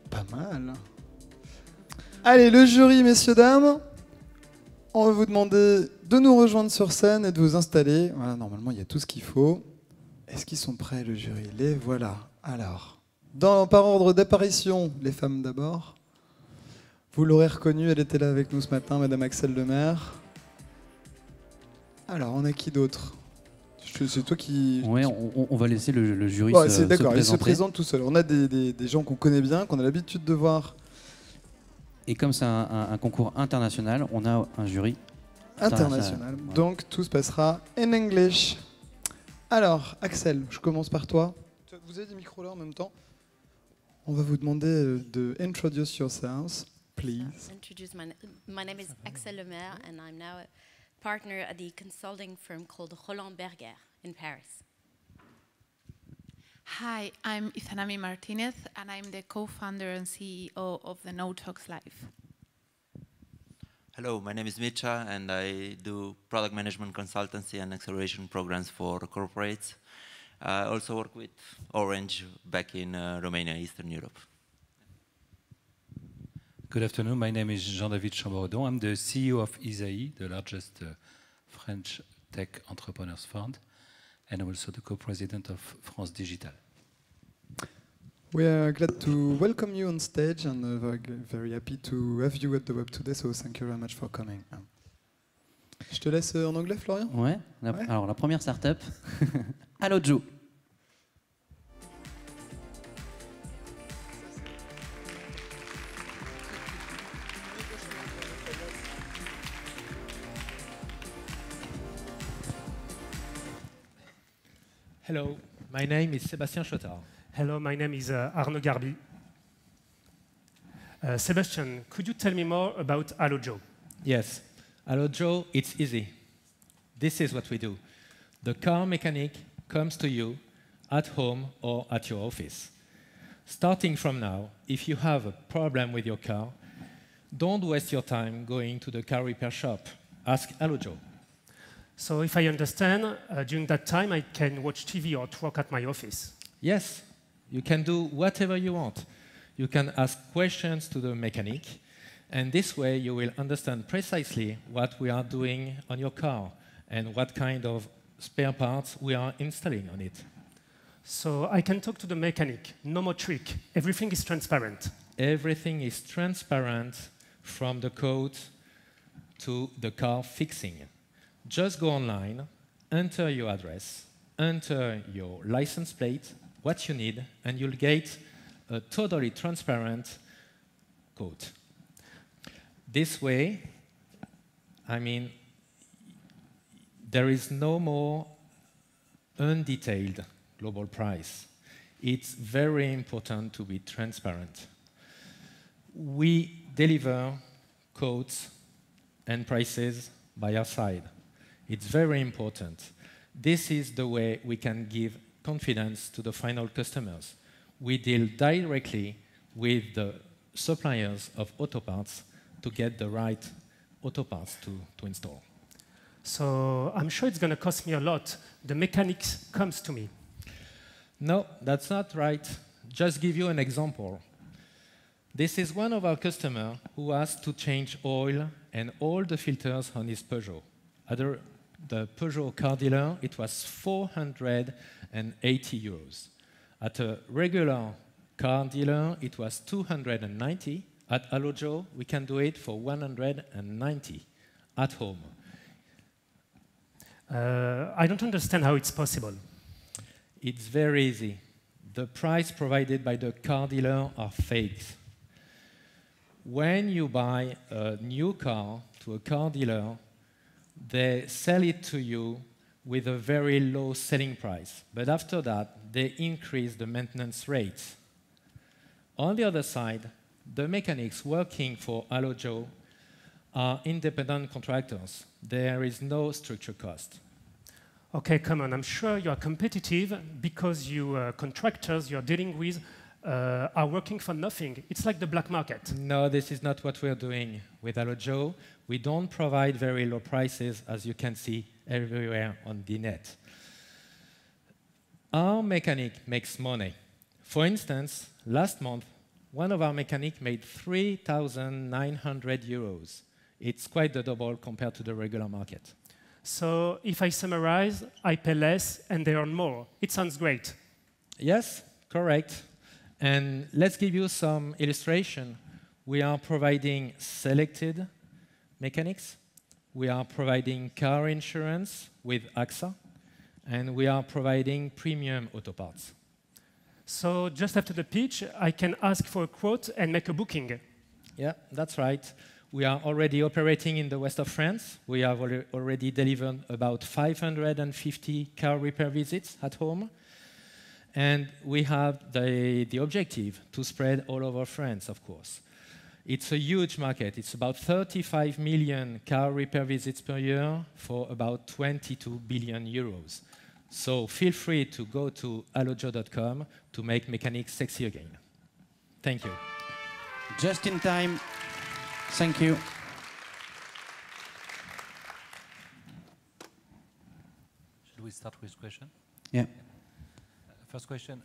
Pas mal. Allez, le jury, messieurs, dames. On va vous demander de nous rejoindre sur scène et de vous installer. Voilà, normalement, il y a tout ce qu'il faut. Est-ce qu'ils sont prêts, le jury? Les voilà. Alors, par ordre d'apparition, les femmes d'abord. Vous l'aurez reconnue, elle était là avec nous ce matin, Madame Axel Lemaire. Alors, on a qui d'autre? C'est toi qui... Ouais, on va laisser le jury ouais, se d'accord, il se présenter. présente tout seul. On a des gens qu'on connaît bien, qu'on a l'habitude de voir. Et comme c'est un concours international, on a un jury international. Ouais. Donc, tout se passera en English. Alors, Axel, je commence par toi. Vous avez des micros là en même temps. On va vous demander de introduce yourselves, please. My name is Axel Lemaire, and I'm now a partner at the consulting firm called Roland Berger in Paris. Hi, I'm Ithanami Martinez, and I'm the co-founder and CEO of the No Talks Live. Hello, my name is Mitcha, and I do product management consultancy and acceleration programs for corporates. I also work with Orange back in Romania, Eastern Europe. Good afternoon, my name is Jean-David Chamboredon. I'm the CEO of Isaïe, the largest French tech entrepreneurs fund, and I'm also the co-president of France Digital. We are glad to welcome you on stage and very happy to have you at the Web2day, so thank you very much for coming. Je te laisse en anglais, Florian. Ouais. Alors la première startup, AlloJoe. Hello, my name is Sébastien Chotard. Hello, my name is Arnaud Garbi. Sebastian, could you tell me more about AlloJoe? Yes, AlloJoe, it's easy. This is what we do. The car mechanic comes to you at home or at your office. Starting from now, if you have a problem with your car, don't waste your time going to the car repair shop. Ask AlloJoe. So if I understand, during that time I can watch TV or work at my office? Yes, you can do whatever you want. You can ask questions to the mechanic, and this way you will understand precisely what we are doing on your car and what kind of spare parts we are installing on it. So I can talk to the mechanic, no more trick, everything is transparent. Everything is transparent from the code to the car fixing. Just go online, enter your address, enter your license plate, what you need, and you'll get a totally transparent code. This way, I mean, there is no more undetailed global price. It's very important to be transparent. We deliver codes and prices by our side. It's very important. This is the way we can give confidence to the final customers. We deal directly with the suppliers of auto parts to get the right auto parts to install. So I'm sure it's going to cost me a lot. The mechanic comes to me. No, that's not right. Just give you an example. This is one of our customers who asked to change oil and all the filters on his Peugeot. At the Peugeot car dealer, it was 480 euros. At a regular car dealer, it was 290. At AlloJoe, we can do it for 190 at home. I don't understand how it's possible. It's very easy. The price provided by the car dealer are faked. When you buy a new car to a car dealer, they sell it to you with a very low selling price. But after that, they increase the maintenance rates. On the other side, the mechanics working for AlloJoe are independent contractors. There is no structure cost. Okay, come on, I'm sure you are competitive because you contractors you're dealing with are working for nothing. It's like the black market. No, this is not what we're doing with AlloJoe. We don't provide very low prices, as you can see everywhere on the net. Our mechanic makes money. For instance, last month, one of our mechanics made 3,900 euros. It's quite the double compared to the regular market. So if I summarize, I pay less and they earn more. It sounds great. Yes, correct. And let's give you some illustration. We are providing selected mechanics. We are providing car insurance with AXA. And we are providing premium auto parts. So just after the pitch, I can ask for a quote and make a booking. Yeah, that's right. We are already operating in the west of France. We have already delivered about 550 car repair visits at home. And we have the objective to spread all over France, of course. It's a huge market. It's about 35 million car repair visits per year for about 22 billion euros. So feel free to go to AlloJoe.com to make mechanics sexy again. Thank you. Just in time. Thank you. Should we start with question? Yeah. First question.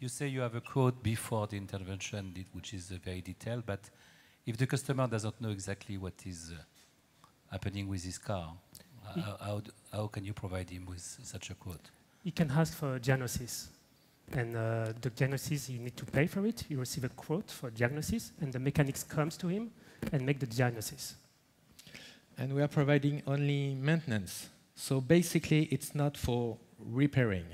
You say you have a quote before the intervention, which is very detailed, but if the customer doesn't know exactly what is happening with his car, how can you provide him with such a quote? You can ask for a diagnosis. And the diagnosis, you need to pay for it. You receive a quote for diagnosis, and the mechanics comes to him and make the diagnosis. And we are providing only maintenance. So basically, it's not for repairing.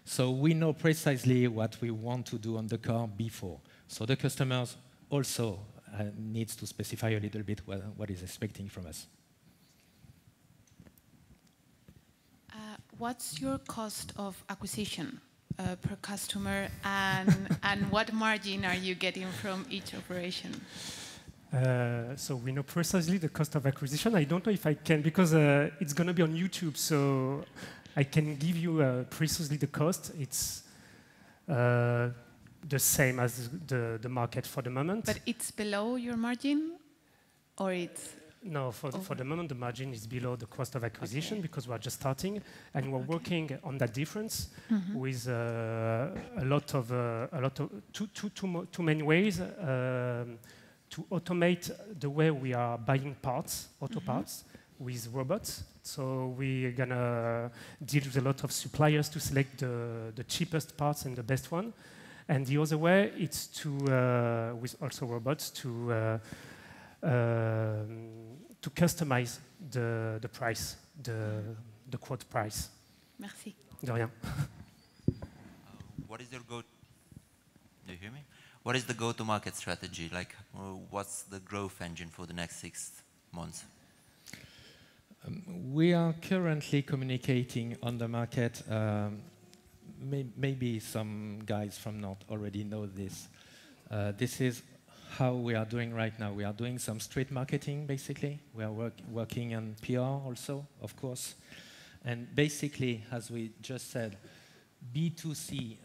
So we know precisely what we want to do on the car before. So the customers also needs to specify a little bit what is expecting from us. What's your cost of acquisition per customer, and what margin are you getting from each operation? So we know precisely the cost of acquisition. I don't know if I can, because it's going to be on YouTube, so I can give you precisely the cost. It's the same as the market for the moment. But it's below your margin, or it's... No, for the moment, the margin is below the cost of acquisition because we are just starting, and we're working on that difference with a lot of two main ways to automate the way we are buying parts, auto parts, with robots. So we're gonna deal with a lot of suppliers to select the cheapest parts and the best one, and the other way it's to with also robots to customize the price, the quote price. Merci. De rien. What is your do you hear me? What is the go-to-market strategy? Like, what's the growth engine for the next 6 months? We are currently communicating on the market. Maybe some guys from North already know this. This is how we are doing right now. We are doing some street marketing, basically. We are working on PR also, of course. And basically, as we just said, B2C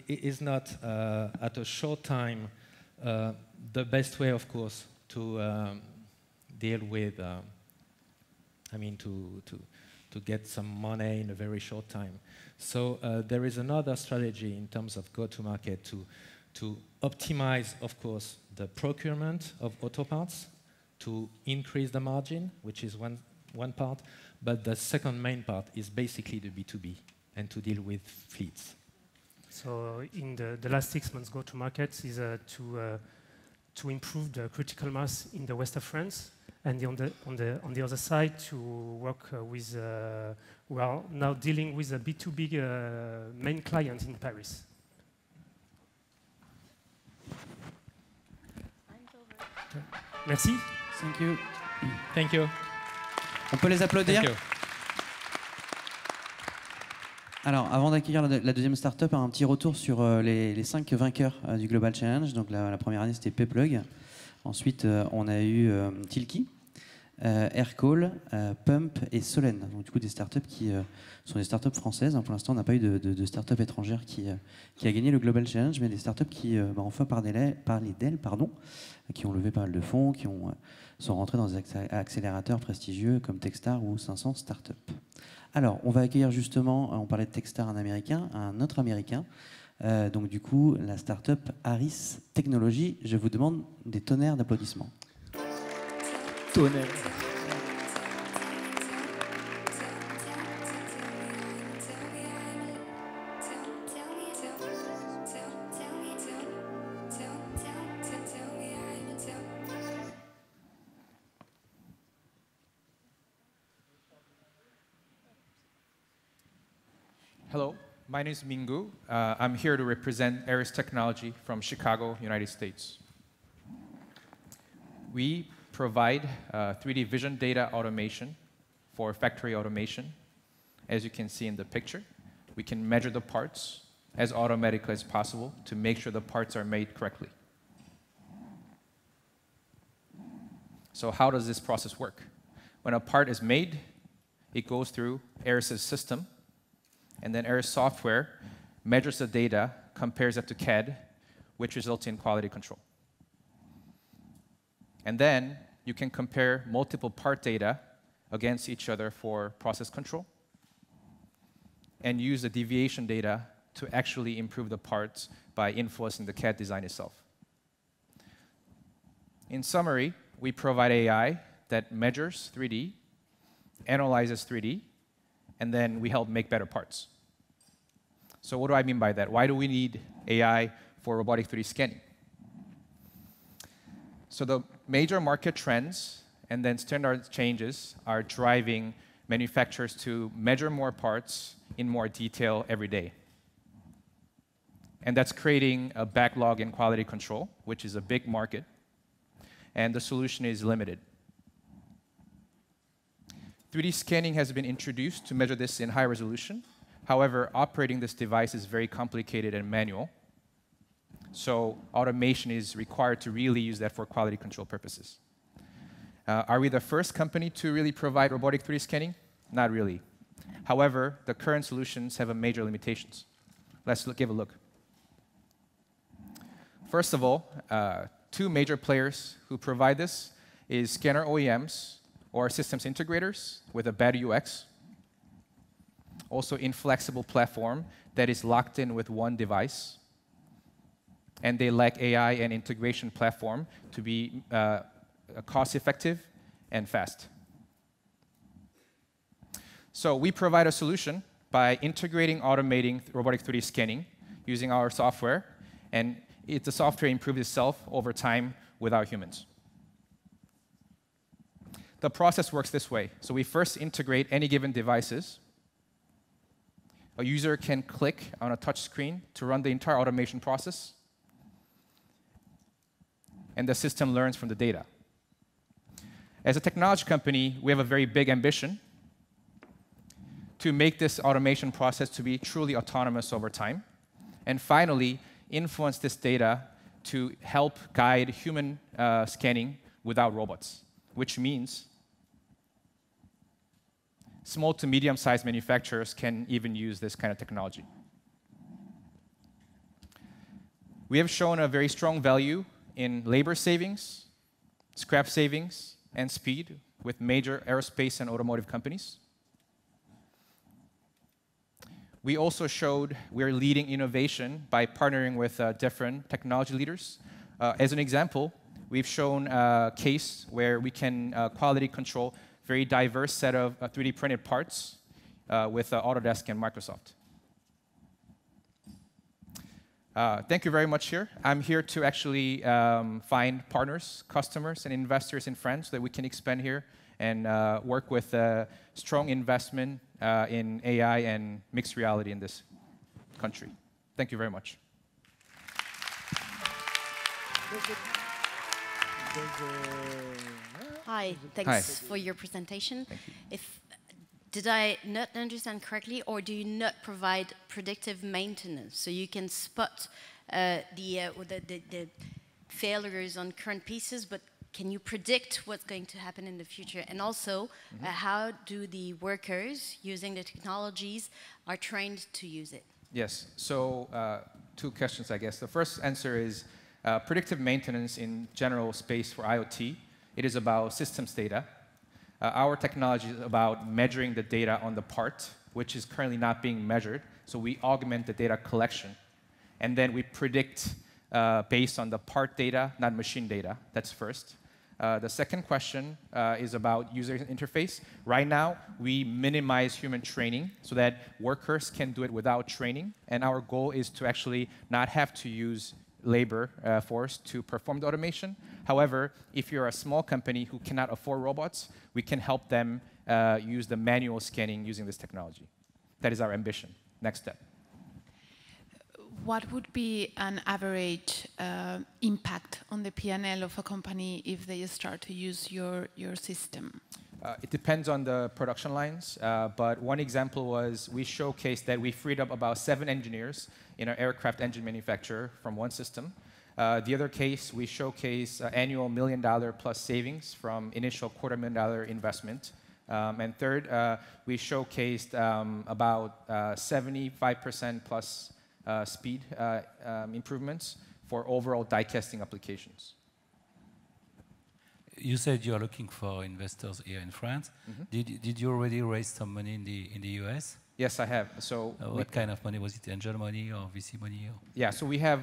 is not, at a short time, the best way, of course, to deal with, to get some money in a very short time. So there is another strategy in terms of go-to-market to optimize, of course, the procurement of auto parts, to increase the margin, which is one part, but the second main part is basically the B2B and to deal with fleets. So in the last 6 months, go-to-market is to improve the critical mass in the west of France, and on the other side to work with. We are now dealing with a B2B main client in Paris. Merci. Thank you. Thank you. On peut les applaudir. Thank you. Alors, avant d'accueillir la deuxième startup, un petit retour sur les 5 vainqueurs du Global Challenge. Donc la première année, c'était Payplug. Ensuite, on a eu Tilki, Aircall, Pump et Solène. Donc du coup, des startups qui sont des startups françaises. Pour l'instant, on n'a pas eu de startup étrangère qui a gagné le Global Challenge, mais des startups qui, enfin, parler d'elles, qui ont levé pas mal de fonds, qui sont rentrés dans des accélérateurs prestigieux comme Techstar ou 500 startups. Alors, on va accueillir justement, on parlait de Techstar, un autre américain, Donc du coup, la start-up Aris Technology, je vous demande des tonnerres d'applaudissements. Tonnerre. Hello, my name is Mingu. I'm here to represent Aris Technology from Chicago, United States. We provide 3D vision data automation for factory automation. As you can see in the picture, we can measure the parts as automatically as possible to make sure the parts are made correctly. So how does this process work? When a part is made, it goes through Aris's system, and then Aris software measures the data, compares it to CAD, which results in quality control. And then you can compare multiple part data against each other for process control, and use the deviation data to actually improve the parts by influencing the CAD design itself. In summary, we provide AI that measures 3D, analyzes 3D, and then we help make better parts. So what do I mean by that? Why do we need AI for robotic 3D scanning? So the major market trends and then standard changes are driving manufacturers to measure more parts in more detail every day. And that's creating a backlog in quality control, which is a big market, and the solution is limited. 3D scanning has been introduced to measure this in high resolution. However, operating this device is very complicated and manual, so automation is required to really use that for quality control purposes. Are we the first company to really provide robotic 3D scanning? Not really. However, the current solutions have major limitations. Let's give a look. First of all, two major players who provide this is scanner OEMs or systems integrators with a bad UX. Also, inflexible platform that is locked in with one device. And they lack AI and integration platform to be cost-effective and fast. So we provide a solution by integrating, automating robotic 3D scanning using our software, and the software improves itself over time without humans. The process works this way. So we first integrate any given devices. A user can click on a touch screen to run the entire automation process, and the system learns from the data. As a technology company, we have a very big ambition to make this automation process to be truly autonomous over time, and finally, influence this data to help guide human scanning without robots, which means small to medium-sized manufacturers can even use this kind of technology. We have shown a very strong value in labor savings, scrap savings, and speed with major aerospace and automotive companies. We also showed we're leading innovation by partnering with different technology leaders. As an example, we've shown a case where we can quality control very diverse set of 3D printed parts with Autodesk and Microsoft. Thank you very much here. I'm here to actually find partners, customers, and investors and friends so that we can expand here and work with strong investment in AI and mixed reality in this country. Thank you very much. Hi, thanks for your presentation. Thank you. Did I not understand correctly, or do you not provide predictive maintenance so you can spot the failures on current pieces, but can you predict what's going to happen in the future? And also, how do the workers using the technologies are trained to use it? Yes, so two questions, I guess. The first answer is predictive maintenance in general space for IoT. It is about systems data. Our technology is about measuring the data on the part, which is currently not being measured. So we augment the data collection. and then we predict based on the part data, not machine data. That's first. The second question is about user interface. Right now, we minimize human training so that workers can do it without training. And our goal is to actually not have to use labor force to perform the automation. However, if you're a small company who cannot afford robots, we can help them use the manual scanning using this technology. That is our ambition. Next step. What would be an average impact on the P&L of a company if they start to use your system? It depends on the production lines, but one example was we showcased that we freed up about 7 engineers in our aircraft engine manufacturer from one system. The other case, we showcase annual $1 million plus savings from initial $250,000 investment. And third, we showcased about 75% plus speed improvements for overall die casting applications. You said you are looking for investors here in France. Did you already raise some money in the US? Yes, I have. So what kind of money? Was it angel money or VC money? Or? Yeah, so we have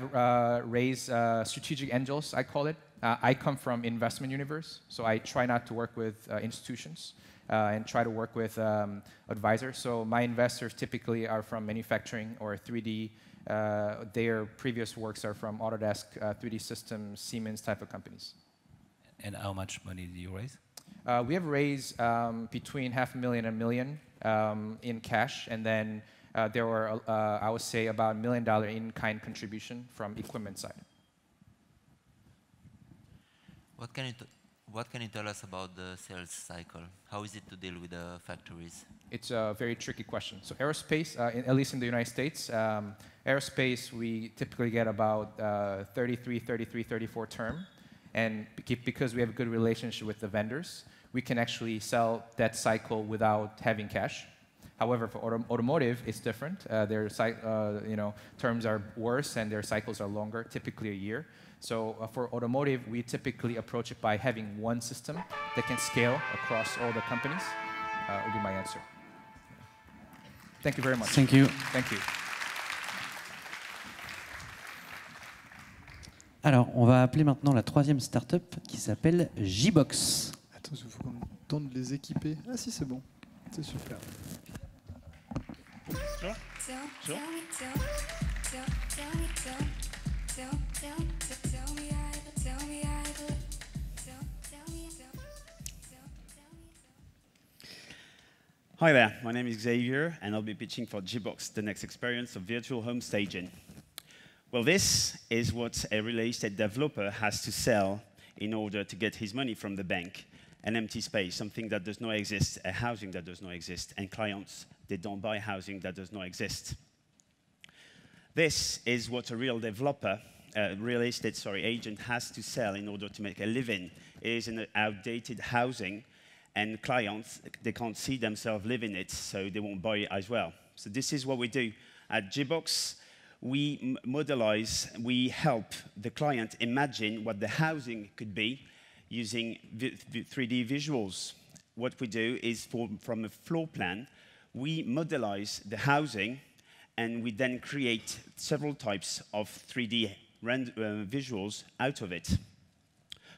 raised strategic angels, I call it. I come from investment universe, so I try not to work with institutions and try to work with advisors. So my investors typically are from manufacturing or 3D. Their previous works are from Autodesk, 3D Systems, Siemens type of companies. And how much money did you raise? We have raised between $500,000 and $1 million in cash, and then there were, I would say, about $1 million in-kind contribution from equipment side. What can you tell us about the sales cycle? How is it to deal with the factories? It's a very tricky question. So aerospace, at least in the United States, aerospace, we typically get about 34 term. And because we have a good relationship with the vendors, we can actually sell that cycle without having cash. However, for automotive, it's different. Their terms are worse and their cycles are longer, typically a year. So for automotive, we typically approach it by having one system that can scale across all the companies. Would be my answer. Thank you very much. Thank you. Thank you. Alors, on va appeler maintenant la troisième start-up qui s'appelle Gibbox. Attends, il faut qu'on tente de les équiper. Ah si, c'est bon. C'est super. Hi there, my name is Xavier, and I'll be pitching for Gibbox, the next experience of virtual home staging. Well, this is what a real estate developer has to sell in order to get his money from the bank. An empty space, something that does not exist, a housing that does not exist, and clients, they don't buy housing that does not exist. This is what a real developer, real estate agent has to sell in order to make a living. It is an outdated housing, and clients, they can't see themselves living it, so they won't buy it as well. So this is what we do. At Gibbox, we modelize, we help the client imagine what the housing could be using 3D visuals. What we do is from a floor plan, we modelize the housing, and we then create several types of 3D visuals out of it.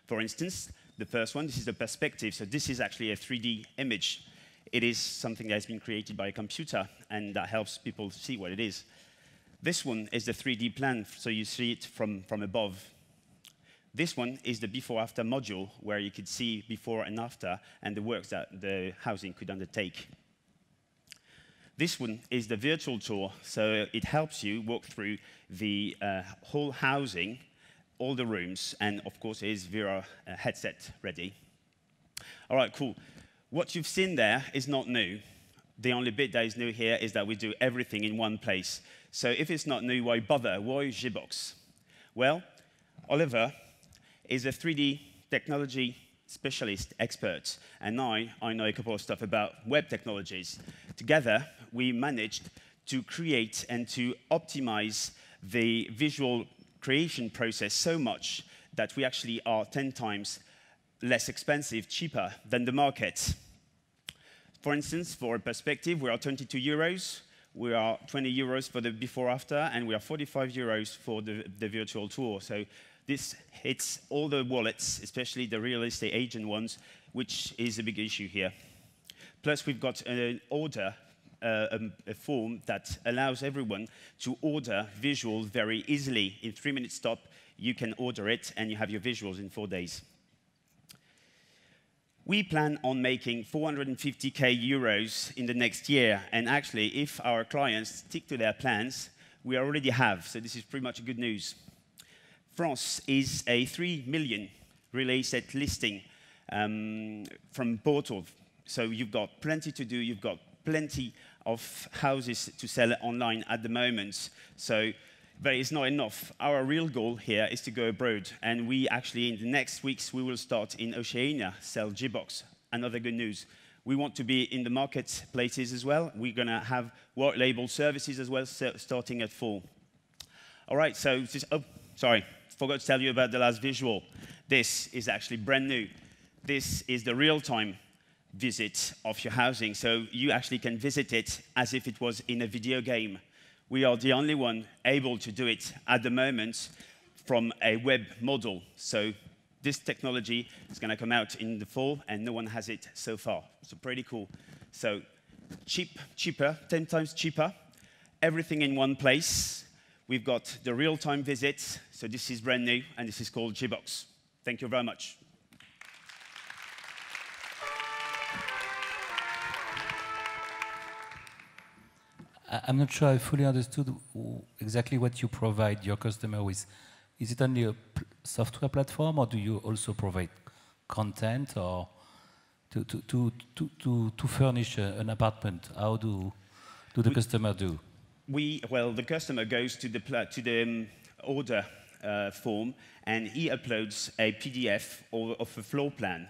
For instance, the first one, this is the perspective. So this is actually a 3D image. It is something that has been created by a computer, and that helps people see what it is. This one is the 3D plan, so you see it from above. This one is the before-after module, where you could see before and after, and the works that the housing could undertake. This one is the virtual tour, so it helps you walk through the whole housing, all the rooms, and of course it is via a headset ready. All right, cool. What you've seen there is not new. The only bit that is new here is that we do everything in one place. So if it's not new, why bother? Why Gibbox? Well, Oliver is a 3D technology specialist expert, and I know a couple of stuff about web technologies. Together, we managed to create and to optimize the visual creation process so much that we actually are 10 times less expensive, cheaper than the market. For instance, for a perspective, we are 22 euros. We are 20 euros for the before-after, and we are 45 euros for the virtual tour. So this hits all the wallets, especially the real estate agent ones, which is a big issue here. Plus, we've got an order, a form that allows everyone to order visuals very easily. In 3-minute stop, you can order it, and you have your visuals in 4 days. We plan on making 450k euros in the next year, and actually, if our clients stick to their plans, we already have, so this is pretty much good news. France is a 3 million real estate listing from portal, so you've got plenty to do, you've got plenty of houses to sell online at the moment, so but it's not enough. Our real goal here is to go abroad, and we actually, in the next weeks, we will start in Oceania, sell Gibbox. Another good news. We want to be in the marketplaces as well. We're going to have white label services as well, starting at fall. All right, so just, oh, sorry, forgot to tell you about the last visual. This is actually brand new. This is the real-time visit of your housing, so you actually can visit it as if it was in a video game. We are the only one able to do it at the moment from a web model. So this technology is going to come out in the fall, and no one has it so far. So pretty cool. So cheaper, 10 times cheaper, everything in one place. We've got the real-time visits. So this is brand new, and this is called Gibbox. Thank you very much. I'm not sure I fully understood exactly what you provide your customer with. Is it only a software platform, or do you also provide content, or to furnish an apartment? How do the customer do? Well, the customer goes to the order form, and he uploads a PDF of a floor plan.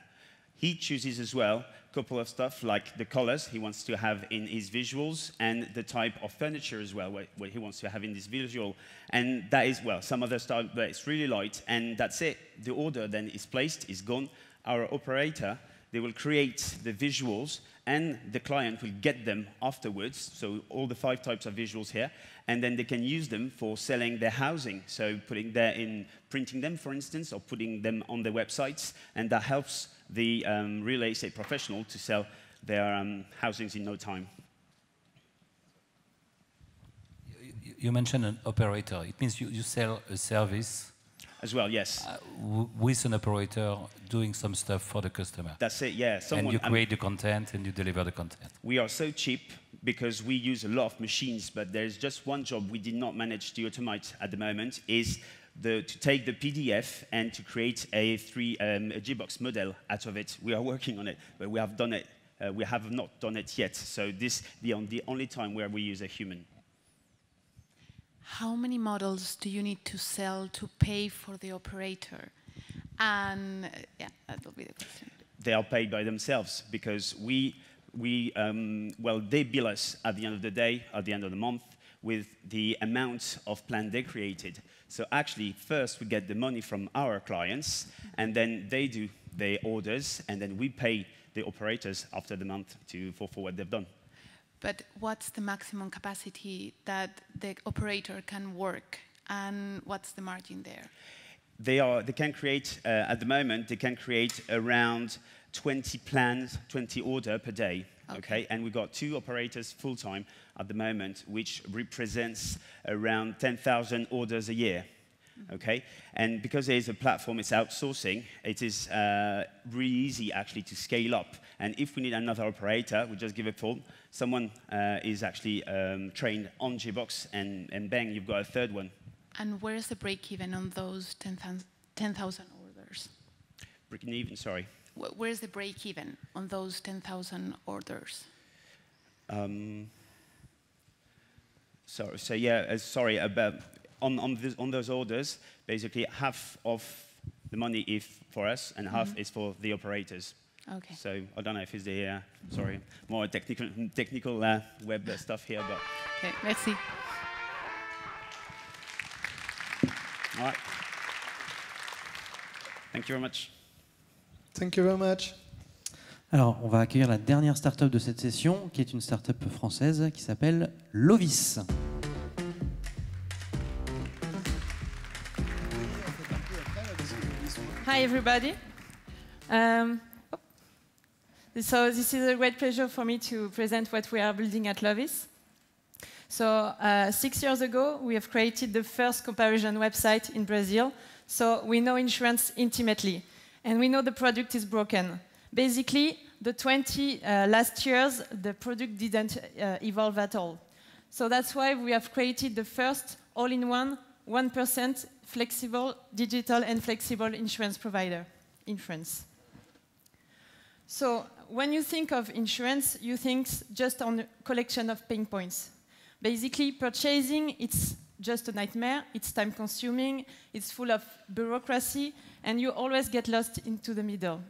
He chooses as well a couple of stuff like the colors he wants to have in his visuals, and the type of furniture as well, what he wants to have in this visual. And that is, well, some other stuff, but it's really light, and that's it. The order then is placed, is gone. Our operator, they will create the visuals, and the client will get them afterwards, so all the 5 types of visuals here, and then they can use them for selling their housing, so printing them, for instance, or putting them on their websites, and that helps the real estate professional to sell their housings in no time. You mentioned an operator. It means you sell a service as well, yes. With an operator doing some stuff for the customer. That's it, yeah. And you create the content and you deliver the content. We are so cheap because we use a lot of machines, but there's just one job we did not manage to automate at the moment, is to take the PDF and to create a Gibbox model out of it. We are working on it, but we have done it. We have not done it yet. So this is the only time where we use a human. How many models do you need to sell to pay for the operator? And yeah, that will be the question. They are paid by themselves because they bill us at the end of the day, at the end of the month, with the amount of plan they created. So actually, first we get the money from our clients, and then they do their orders, and then we pay the operators after the month for what they've done. But what's the maximum capacity that the operator can work, and what's the margin there? They can create, at the moment, they can create around 20 plans, 20 orders per day. Okay, and we've got 2 operators full-time at the moment, which represents around 10,000 orders a year. Okay, and because there is a platform, it's outsourcing, it is really easy actually to scale up. And if we need another operator, we just give a call. Someone is actually trained on Gibbox, and bang, you've got a third one. And where is the break-even on those 10,000 orders? Breaking even, sorry. Where is the break-even on those 10,000 orders? So yeah, sorry, about on those orders, basically half of the money is for us, and half is for the operators. Okay. So I don't know if it's the sorry, more technical web stuff here, but. Okay, let's see. All right. Thank you very much. Thank you very much. Alors, on va accueillir la dernière start-up de cette session, qui est une start-up française qui s'appelle Lovys. Hi, everybody. So this is a great pleasure for me to present what we are building at Lovys. So 6 years ago, we have created the first comparison website in Brazil. So we know insurance intimately, and we know the product is broken. Basically, the 20 last years, the product didn't evolve at all. So that's why we have created the first all-in-one, 1% flexible, digital and flexible insurance provider in France. So when you think of insurance, you think just on a collection of pain points. Basically, purchasing, it's just a nightmare, it's time-consuming, it's full of bureaucracy, and you always get lost into the middle.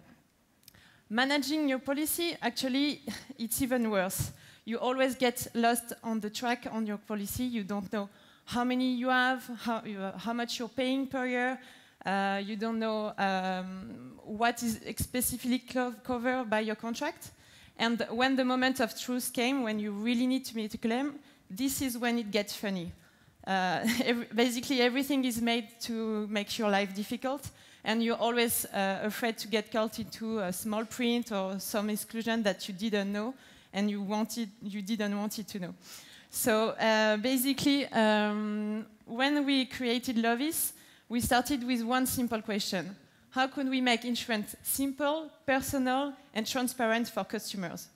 Managing your policy, actually, it's even worse. You always get lost on the track on your policy. You don't know how many you have, how much you're paying per year. You don't know what is specifically covered by your contract. And when the moment of truth came, when you really need to make a claim, this is when it gets funny. Basically, everything is made to make your life difficult, and you're always afraid to get caught into a small print or some exclusion that you didn't know, and you didn't want it to know. So basically, when we created Lovys, we started with one simple question. How could we make insurance simple, personal, and transparent for customers?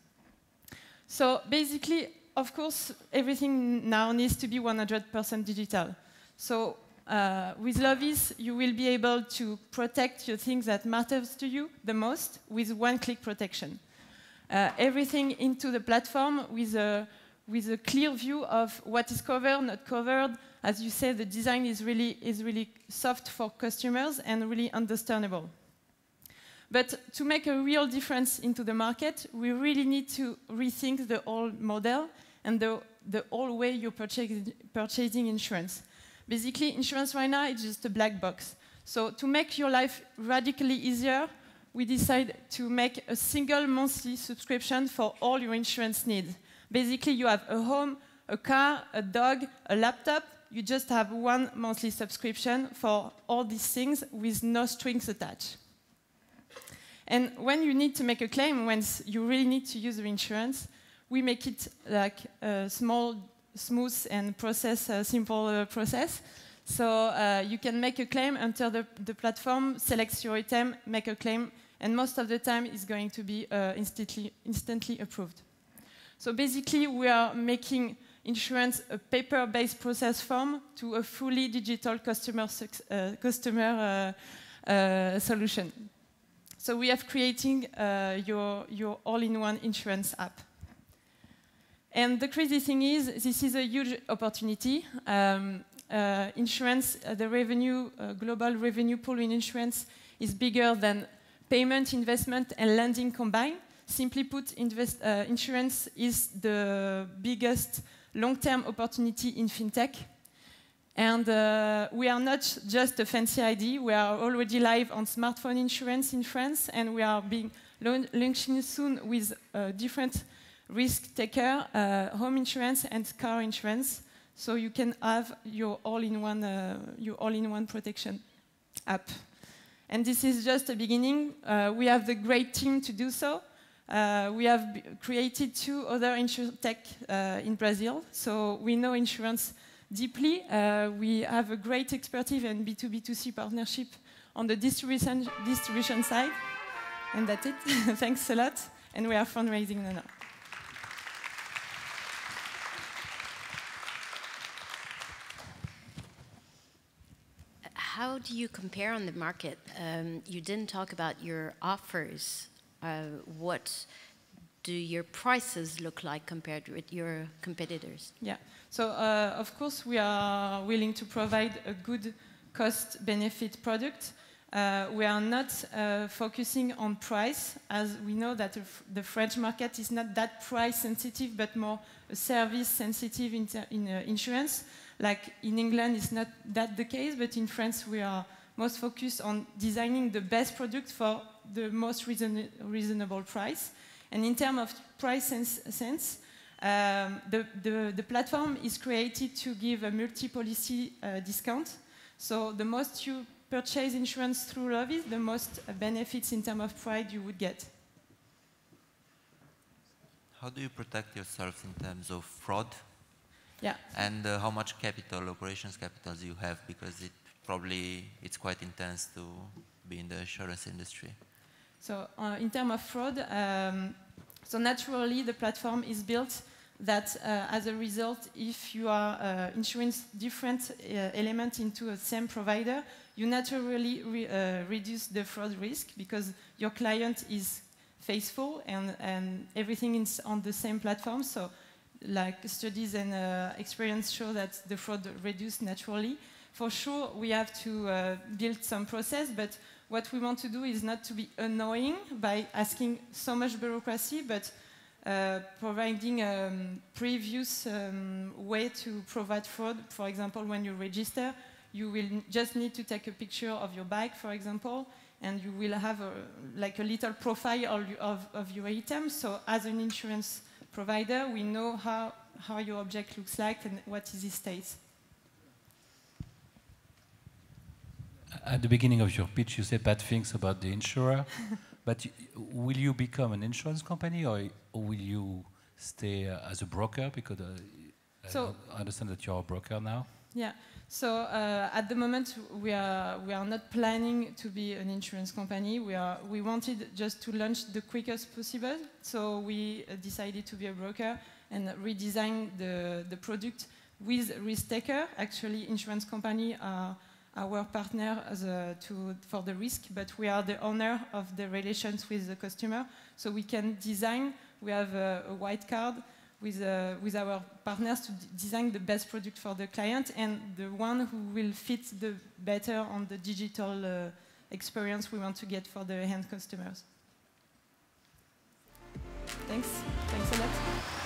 So basically, of course, everything now needs to be 100% digital. So with Lovys, you will be able to protect your things that matters to you the most with one-click protection. Everything into the platform with a clear view of what is covered, not covered. As you say, the design is really soft for customers and really understandable. But to make a real difference into the market, we really need to rethink the whole model and the whole way you're purchasing insurance. Basically, insurance right now is just a black box. So to make your life radically easier, we decided to make a single monthly subscription for all your insurance needs. Basically, you have a home, a car, a dog, a laptop. You just have one monthly subscription for all these things with no strings attached. And when you need to make a claim, when you really need to use the insurance, we make it like a small, smooth and simple process. So you can make a claim, enter the platform, select your item, make a claim, and most of the time it's going to be instantly approved. So basically, we are making insurance a paper-based process form to a fully digital customer solution. So we have creating your all-in-one insurance app. And the crazy thing is, this is a huge opportunity. Insurance, the revenue, global revenue pool in insurance is bigger than payment, investment, and lending combined. Simply put, insurance is the biggest long-term opportunity in fintech. And we are not just a fancy ID. We are already live on smartphone insurance in France, and we are being launching soon with different risk taker, home insurance, and car insurance. So you can have your all-in-one protection app. And this is just a beginning. We have the great team to do so. We have created 2 other insurtech in Brazil, so we know insurance deeply. We have a great expertise and B2B2C partnership on the distribution side. And that's it. Thanks a lot. And we are fundraising now. How do you compare on the market? You didn't talk about your offers. What do your prices look like compared with your competitors? Yeah, so of course we are willing to provide a good cost-benefit product. We are not focusing on price, as we know that the French market is not that price sensitive, but more service sensitive in insurance. Like in England, it's not that the case, but in France we are most focused on designing the best product for the most reasonable price. And in terms of price sense, the platform is created to give a multi-policy discount. So the most you purchase insurance through Lovys, the most benefits in terms of price you would get. How do you protect yourselves in terms of fraud? Yeah. And how much capital, operations capital do you have? Because it's quite intense to be in the insurance industry. So in terms of fraud, so naturally the platform is built that as a result, if you are insuring different elements into a same provider, you naturally reduce the fraud risk because your client is faithful and everything is on the same platform. So like studies and experience show that the fraud reduced naturally. For sure, we have to build some process, but what we want to do is not to be annoying by asking so much bureaucracy, but providing a previous way to provide fraud. For example, when you register, you will just need to take a picture of your bike, for example, and you will have like a little profile of your item. So as an insurance provider, we know how your object looks like and what is its state. At the beginning of your pitch, you said bad things about the insurer, but will you become an insurance company or will you stay as a broker? Because I understand that you're a broker now. Yeah, so at the moment we are not planning to be an insurance company. We wanted just to launch the quickest possible, so we decided to be a broker and redesign the product with risk taker. Actually, insurance company are our partner for the risk, but we are the owner of the relations with the customer. So we can design, we have a white card with our partners to design the best product for the client and the one who will fit the better on the digital experience we want to get for the end customers. Thanks a lot.